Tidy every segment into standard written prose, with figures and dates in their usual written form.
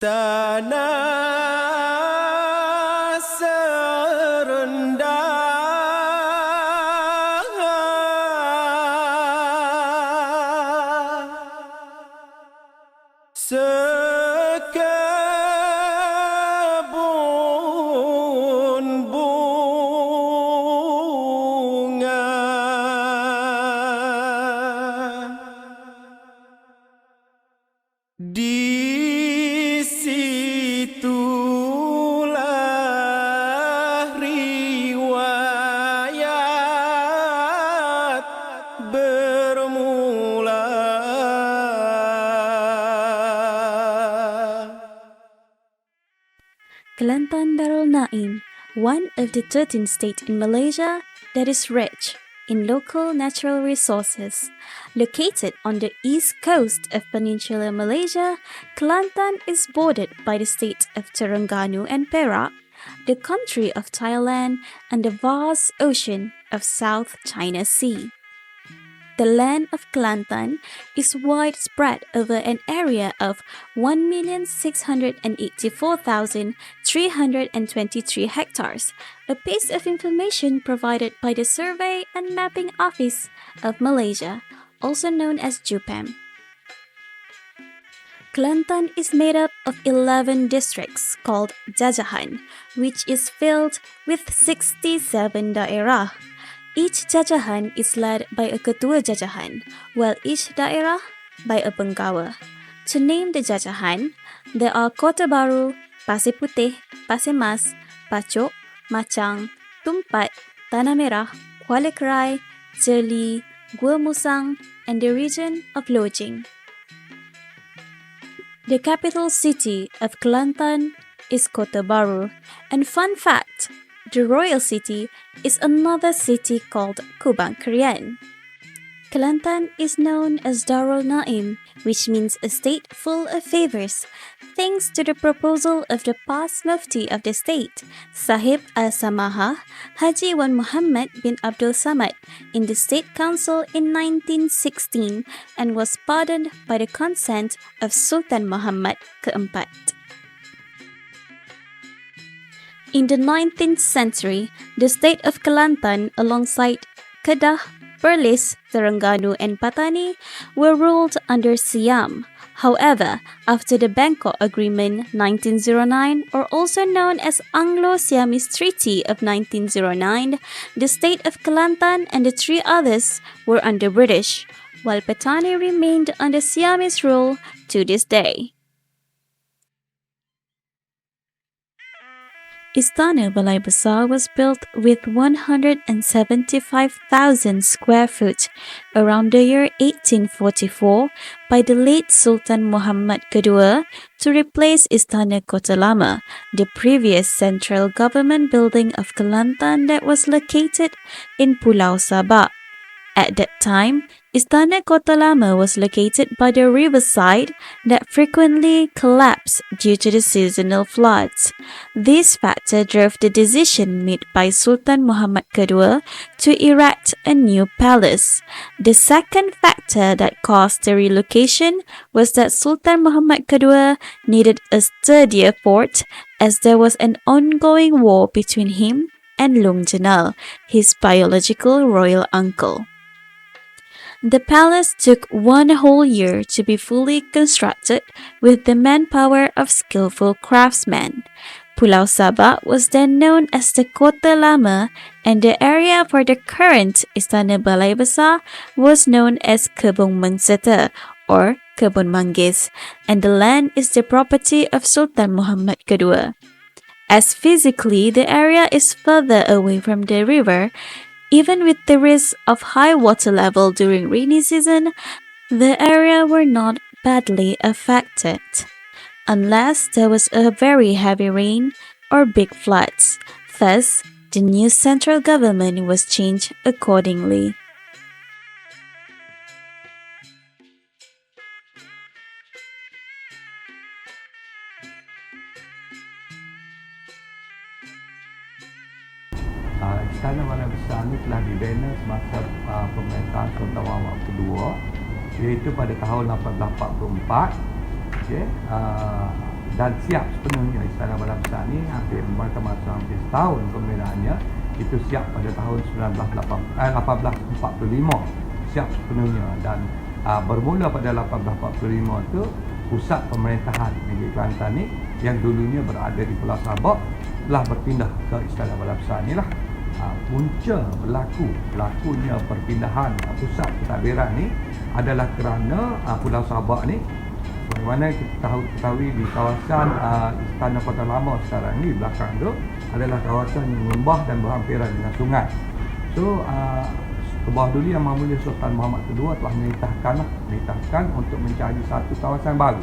Tanah serendah sekebun bunga di situlah riwayat bermula. Kelantan Darul Naim, one of the 13 states in Malaysia that is rich in local natural resources. Located on the east coast of Peninsular Malaysia, Kelantan is bordered by the state of Terengganu and Perak, the country of Thailand, and the vast ocean of South China Sea. The land of Kelantan is widespread over an area of 1,684,323 hectares, a piece of information provided by the Survey and Mapping Office of Malaysia, also known as JUPAM. Kelantan is made up of 11 districts called Jajahan, which is filled with 67 daerah. Each jajahan is led by a ketua jajahan, while each daerah by a penggawa. To name the jajahan, there are Kota Baru, Pasir Putih, Pasir Mas, Pachok, Machang, Tumpat, Tanah Merah, Kuala Krai, Jeli, Gua Musang, and the region of Lojing. The capital city of Kelantan is Kota Baru, and fun fact, the royal city is another city called Kubang Krian. Kelantan is known as Darul Naim, which means a state full of favors, thanks to the proposal of the past mufti of the state, Sahib Al-Samaha, Haji Wan Muhammad bin Abdul Samad, in the State Council in 1916 and was pardoned by the consent of Sultan Muhammad keempat. In the 19th century, the state of Kelantan alongside Kedah, Perlis, Terengganu and Patani were ruled under Siam. However, after the Bangkok Agreement 1909, or also known as Anglo-Siamese Treaty of 1909, the state of Kelantan and the three others were under British, while Patani remained under Siamese rule to this day. Istana Balai Besar was built with 175,000 square foot around the year 1844 by the late Sultan Muhammad II to replace Istana Kota Lama, the previous central government building of Kelantan that was located in Pulau Sabak. At that time, Istana Kota Lama was located by the riverside that frequently collapsed due to the seasonal floods. This factor drove the decision made by Sultan Muhammad II to erect a new palace. The second factor that caused the relocation was that Sultan Muhammad II needed a sturdier fort as there was an ongoing war between him and Lung Jenal, his biological royal uncle. The palace took 1 whole year to be fully constructed with the manpower of skillful craftsmen. Pulau Sabak was then known as the Kota Lama, and the area for the current Istana Balai Besar was known as Kebun Mengseta or Kebun Manggis, and the land is the property of Sultan Muhammad II. As physically the area is further away from the river, even with the risk of high water level during rainy season, the area were not badly affected, unless there was a very heavy rain or big floods. Thus, the new central government was changed accordingly. Istana Balai Besar ini telah dibina semasa pemerintahan Sultan Muhammad kedua, iaitu pada tahun 1844. Okay. dan siap sepenuhnya. Istana Balai Besar ni hampir memakan masa hampir setahun pembinaannya. Itu siap pada tahun 1845, siap sepenuhnya, dan bermula pada 1845 tu pusat pemerintahan negeri Kelantan ni yang dulunya berada di Pulau Sabak telah berpindah ke Istana Balai Besar ni lah. Punca berlakunya perpindahan pusat pentadbiran ni adalah kerana Pulau Sabak ni, bagaimana kita ketahui di kawasan Istana Kota Lama sekarang ni belakang tu adalah kawasan yang lembah dan berhampiran dengan sungai. So Kebawah Duli Yang Maha Mulia Sultan Muhammad Kedua telah menitahkan untuk mencari satu kawasan baru.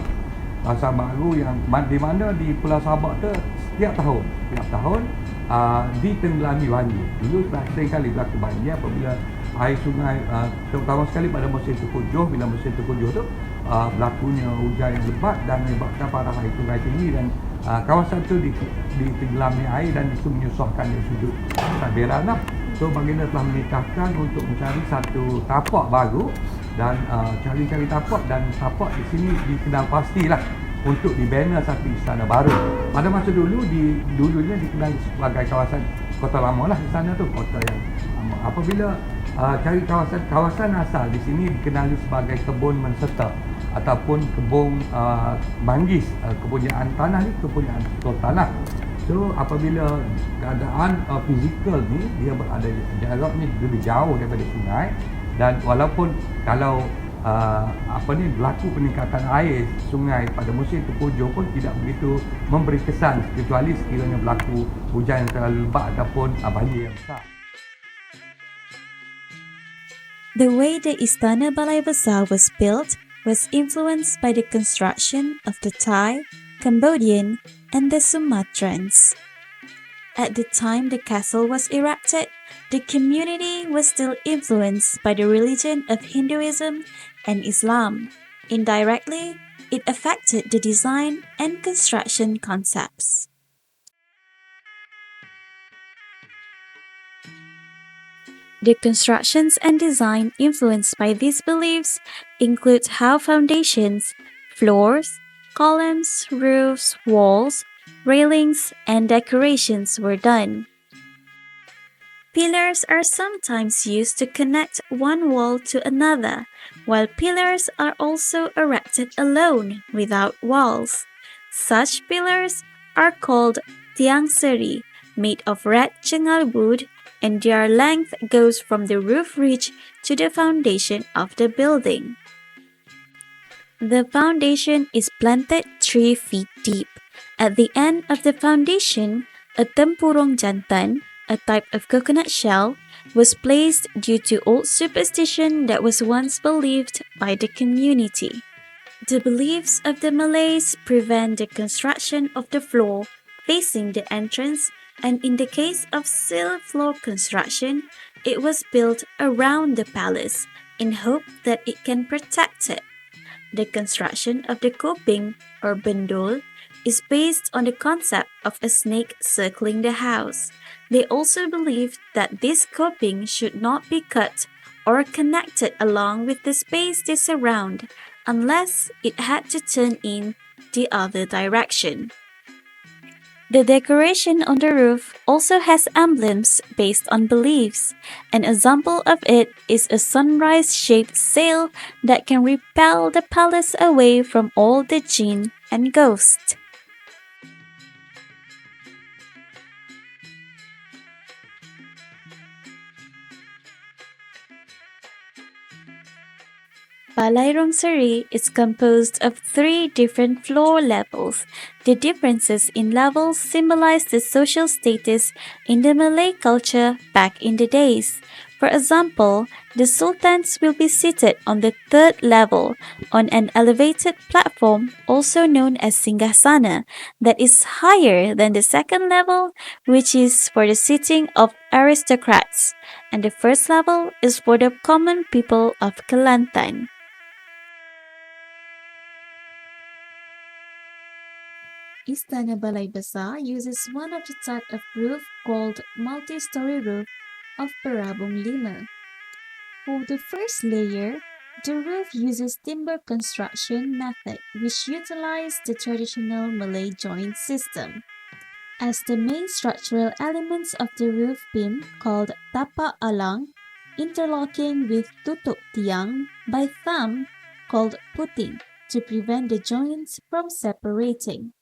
Kawasan baru yang di mana di Pulau Sabak tu setiap tahun ditenggelami banjir. Dulu sering kali berlaku banjir apabila air sungai, terutama sekali pada musim Tengkujuh. Bila musim Tengkujuh tu berlakunya hujan yang lebat dan menyebabkan parah air sungai tinggi, dan kawasan tu ditenggelami air, dan itu menyusahkan sudut pentadbiran lah. So baginda telah menitahkan untuk mencari satu tapak baru, dan cari tapak, dan tapak di sini dikenal pastilah untuk dibina satu istana baru. Pada masa dulunya dikenal sebagai kawasan Kota Lama lah istana tu, kota yang lama. Apabila cari kawasan asal di sini dikenali sebagai kebun menserta ataupun kebun manggis, kepunyaan tanah ni kepunyaan sultan lah. So apabila keadaan fizikal ni dia berada di jaraknya lebih jauh daripada sungai, dan walaupun kalau berlaku peningkatan air sungai pada musim Tengkujuh pun tidak begitu memberi kesan, kecuali sekiranya berlaku hujan yang terlalu lebat ataupun banjir yang besar. The way the Istana Balai Besar was built was influenced by the construction of the Thai, Cambodian, and the Sumatrans. At the time the castle was erected, the community was still influenced by the religion of Hinduism and Islam. Indirectly, it affected the design and construction concepts. The constructions and design influenced by these beliefs include how foundations, floors, columns, roofs, walls, railings, and decorations were done. Pillars are sometimes used to connect one wall to another, while pillars are also erected alone without walls. Such pillars are called tiang seri, made of red chengal wood, and their length goes from the roof ridge to the foundation of the building. The foundation is planted 3 feet deep. At the end of the foundation, a tempurung jantan, a type of coconut shell, was placed due to old superstition that was once believed by the community. The beliefs of the Malays prevent the construction of the floor facing the entrance, and in the case of sill floor construction, it was built around the palace in hope that it can protect it. The construction of the coping or bendul is based on the concept of a snake circling the house. They also believed that this coping should not be cut or connected along with the space they surround unless it had to turn in the other direction. The decoration on the roof also has emblems based on beliefs. An example of it is a sunrise-shaped sail that can repel the palace away from all the jinn and ghosts. Balai Rongsari is composed of 3 different floor levels. The differences in levels symbolize the social status in the Malay culture back in the days. For example, the sultans will be seated on the 3rd level on an elevated platform, also known as Singgasana, that is higher than the 2nd level, which is for the sitting of aristocrats, and the 1st level is for the common people of Kelantan. Istana Balai Besar uses one of the type of roof called multi-story roof of Berabung Lima. For the first layer, The roof uses timber construction method which utilizes the traditional Malay joint system. As the main structural elements of the roof beam called tapak alang, interlocking with tutup tiang by thumb called puting to prevent the joints from separating.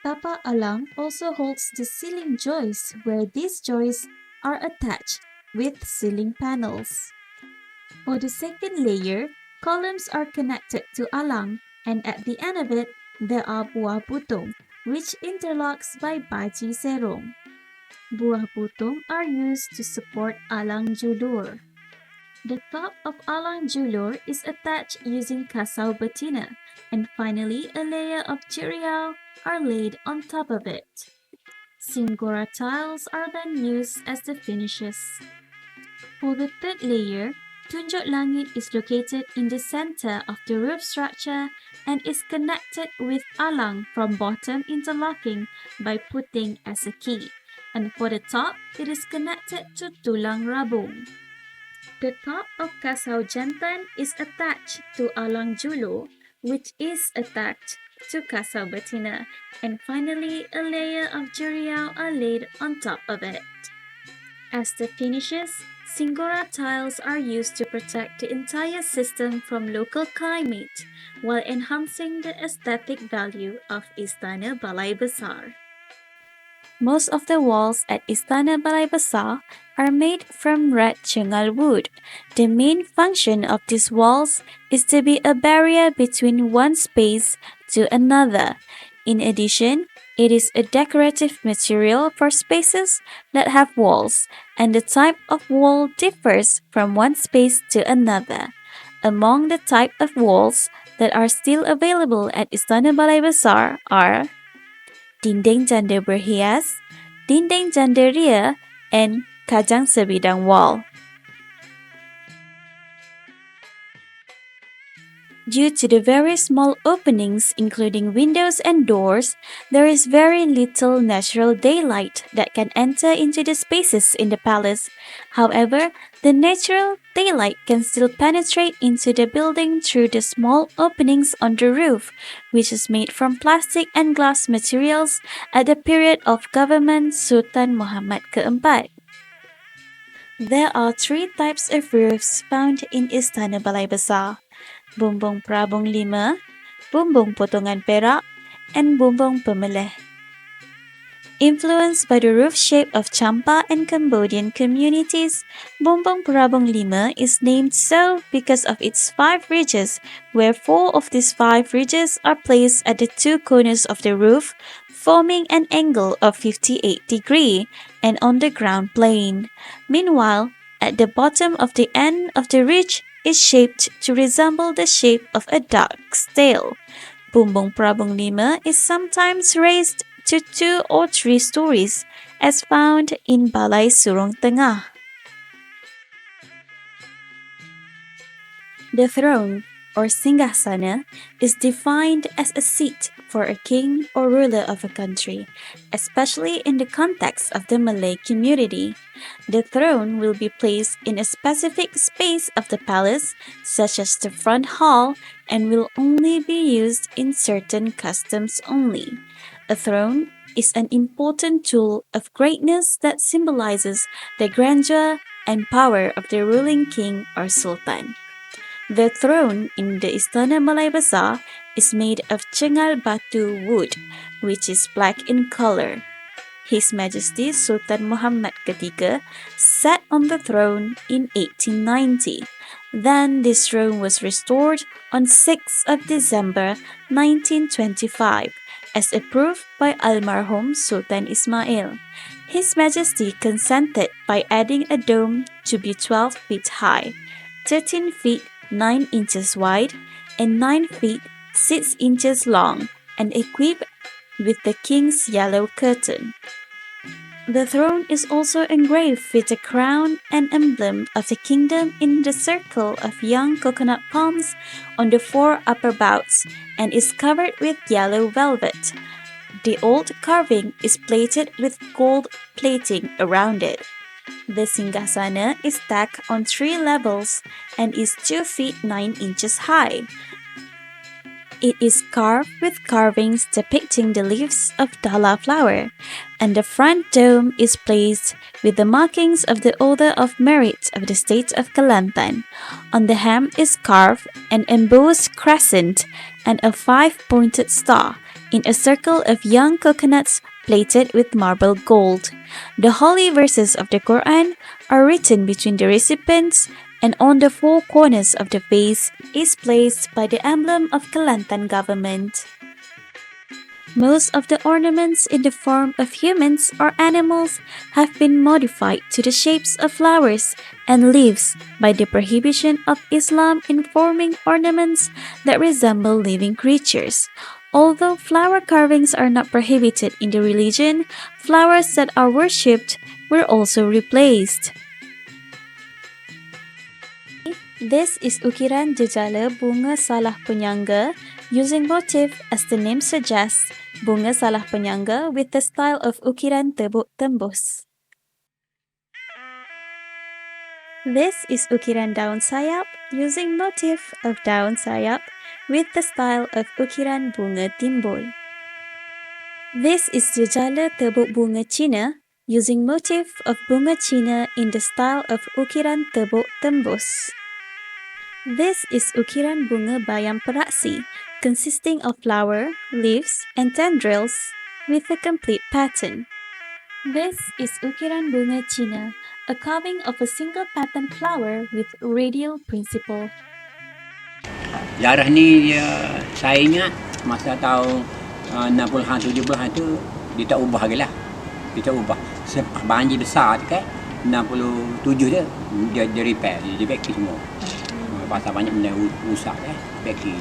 Tapak alang also holds the ceiling joists where these joists are attached with ceiling panels. For the second layer, columns are connected to alang and at the end of it, there are buah putung, which interlocks by baji serong. Buah putung are used to support alang julur. The top of alang julur is attached using kasau betina, and finally a layer of ciriau are laid on top of it. Singgora tiles are then used as the finishes. For the third layer, Tunjuk Langit is located in the center of the roof structure and is connected with alang from bottom interlocking by puting as a key. And for the top, it is connected to tulang rabung. The top of kasau jantan is attached to alang julu, which is attached to kasau betina, and finally a layer of juriau are laid on top of it. As the finishes, Singgora tiles are used to protect the entire system from local climate while enhancing the aesthetic value of Istana Balai Besar. Most of the walls at Istana Balai Besar are made from red chengal wood. The main function of these walls is to be a barrier between one space to another. In addition, it is a decorative material for spaces that have walls, and the type of wall differs from one space to another. Among the type of walls that are still available at Istana Balai Besar are dinding janda berhias, dinding janda ria, and kajang sebidang wall. Due to the very small openings, including windows and doors, there is very little natural daylight that can enter into the spaces in the palace. However, the natural daylight can still penetrate into the building through the small openings on the roof, which is made from plastic and glass materials at the period of government Sultan Muhammad keempat. There are three types of roofs found in Istana Balai Besar: bumbung perabung 5, bumbung potongan perak, and bumbung pemeleh. Influenced by the roof shape of Champa and Cambodian communities, bumbung perabung 5 is named so because of its 5 ridges, where 4 of these 5 ridges are placed at the 2 corners of the roof, forming an angle of 58 degrees and on the ground plane. Meanwhile, at the bottom of the end of the ridge is shaped to resemble the shape of a duck's tail. Bumbung perabung 5 is sometimes raised to 2 or 3 stories, as found in Balai Surong Tengah. The throne, or singgasana, is defined as a seat for a king or ruler of a country, especially in the context of the Malay community. The throne will be placed in a specific space of the palace, such as the front hall, and will only be used in certain customs only. A throne is an important tool of greatness that symbolizes the grandeur and power of the ruling king or sultan. The throne in the Istana Balai Besar is made of cengal batu wood, which is black in color. His Majesty Sultan Muhammad III sat on the throne in 1890. Then this throne was restored on 6th of December 1925, as approved by Almarhum Sultan Ismail. His Majesty consented by adding a dome to be 12 feet high, 13 feet 9 inches wide, and 9 feet 6 inches long, and equipped with the king's yellow curtain. The throne is also engraved with the crown and emblem of the kingdom in the circle of young coconut palms on the 4 upper bouts, and is covered with yellow velvet. The old carving is plated with gold plating around it. The Singgasana is stacked on 3 levels and is 2 feet 9 inches high. It is carved with carvings depicting the leaves of dala flower, and the front dome is placed with the markings of the Order of Merit of the state of Kelantan. On the hem is carved an embossed crescent and a 5-pointed star in a circle of young coconuts plated with marble gold. The holy verses of the Quran are written between the recipients, and on the 4 corners of the vase is placed by the emblem of Kelantan government. Most of the ornaments in the form of humans or animals have been modified to the shapes of flowers and leaves by the prohibition of Islam in forming ornaments that resemble living creatures. Although flower carvings are not prohibited in the religion, flowers that are worshipped were also replaced. This is ukiran jejala bunga salah penyangga using motif as the name suggests, bunga salah penyangga with the style of ukiran tebuk tembus. This is ukiran daun sayap using motif of daun sayap with the style of ukiran bunga timbul. This is jejala tebuk bunga Cina using motif of bunga Cina in the style of ukiran tebuk tembus. This is ukiran bunga bayam peraksi, consisting of flower, leaves, and tendrils with a complete pattern. This is ukiran bunga Cina, a carving of a single pattern flower with radial principle. Jarah ni saya ingat masa tahun 60-an 70-an tu dia tak ubah lagi lah. Dia tak ubah. Banjir besar tu kan 67 dia repair, dia beki semua. Pasal banyak benda rusak kan, beki.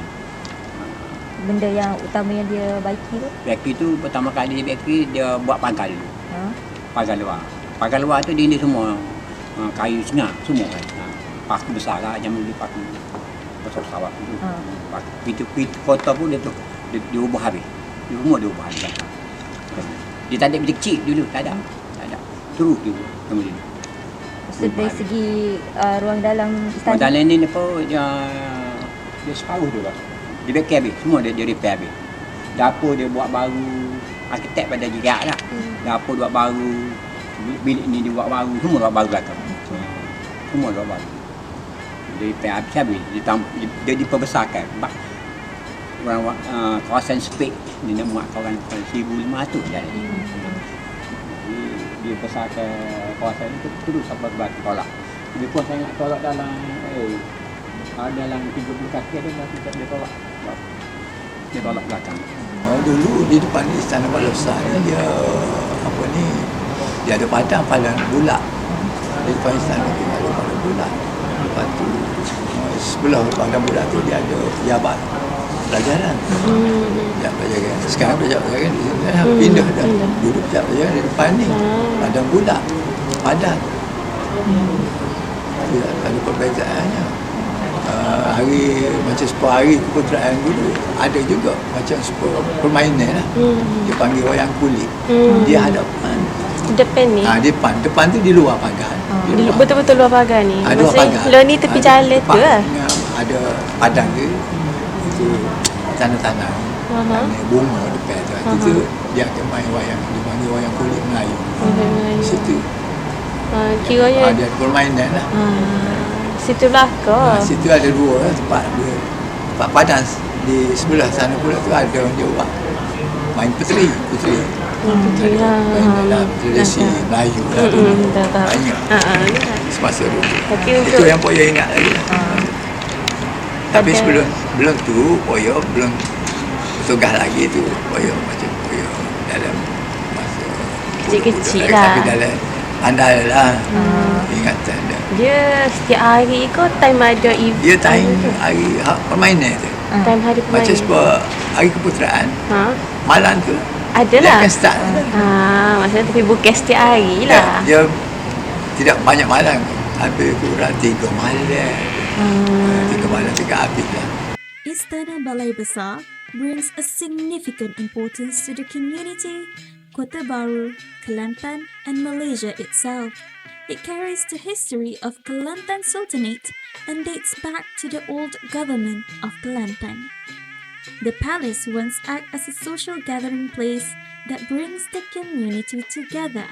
Benda yang utama yang dia baiki tu? Beki tu pertama kali dia beki, dia buat pagar dulu. Pagar luar. Pagar luar tu dia semua kayu sengar semua kan. Paku besar lah, jangan beli paku besar sawat tu. Pintu kotor pun dia ubah habis. Dia semua dia ubah habis. Dia tak ada benda kecil dulu, tak ada. Terus dulu kemudian. Dari segi ruang dalam istana? Ruang dalam ni dia separuh tu lah. Dia beki habis, semua dia repair habis. Dapur dia buat baru, arkitek pada jirat lah. Dapur buat baru, bilik ni dia buat baru, semua buat baru belakang. Semua buat baru. Dia repair habis, dia diperbesarkan. Kawasan Spek, dia nak buat kawasan 1,500 dah. Dia besarkan kawasan itu terus sampai batu tolak. Dia pun saya nak tolak dalam dalam 30 kaki ada masih dia tolak. Dia tolak belakang. Dulu di depan Istana Balai ni dia dia ada padang bulat. Di depan istana tu ada padang bulat. Lepas tu sebelah padang bulat tu dia ada pejabat pelajaran. Pejabat pelajaran. Sekarang pejabat pelajaran di sini pindah dah. Dulu pejabat pelajaran di depan ni padang bulat. Padan. Dia ada perbezaannya. Hari macam 10 hari keputeraan dulu ada juga macam permainan lah. Dia panggil wayang kulit. Dia hadapan depan ni. Depan tu di luar pagar. Betul-betul luar pagar ni. Luar pagar. Luar ni tepi jalan tu lah. Ada padang ke itu tanah-tanah. Bunga depan tu. Itu dia akan main wayang. Dia panggil wayang kulit Melayu. Situ. Kiranya ada permainan lah. Situ belakang. Situ ada dua tempat padang di sebelah sana pula tu ada orang dia buat main puteri main dalam tradisi Melayu lah dulu banyak semasa dulu itu yang Poyo ingat lagi tapi sebelum tu Poyo belum bertugas lagi tu Poyo macam Poyo dalam masa kecil-kecil lah tapi dalam pandai lah ingatan dia. Dia setiap hari ke time ada event? Dia time hari permainan tu. Time hari permainan. Macam sebab hari keputeraan. Malam tu. Adalah. Dia akan start. Maksudnya tapi bukan setiap hari lah. Dia tidak banyak malam. Habis kurang 3 malam. 3 malam 3 habis lah. Istana Balai Besar brings a significant importance to the community, Kota Baru, Kelantan, and Malaysia itself. It carries the history of Kelantan Sultanate and dates back to the old government of Kelantan. The palace once acted as a social gathering place that brings the community together,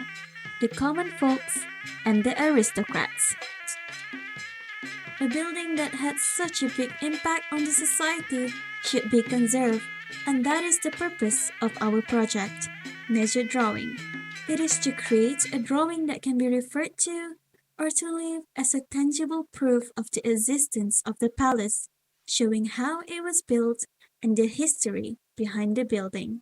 the common folks and the aristocrats. A building that had such a big impact on the society should be conserved, and that is the purpose of our project, Measure Drawing. It is to create a drawing that can be referred to or to live as a tangible proof of the existence of the palace, showing how it was built and the history behind the building.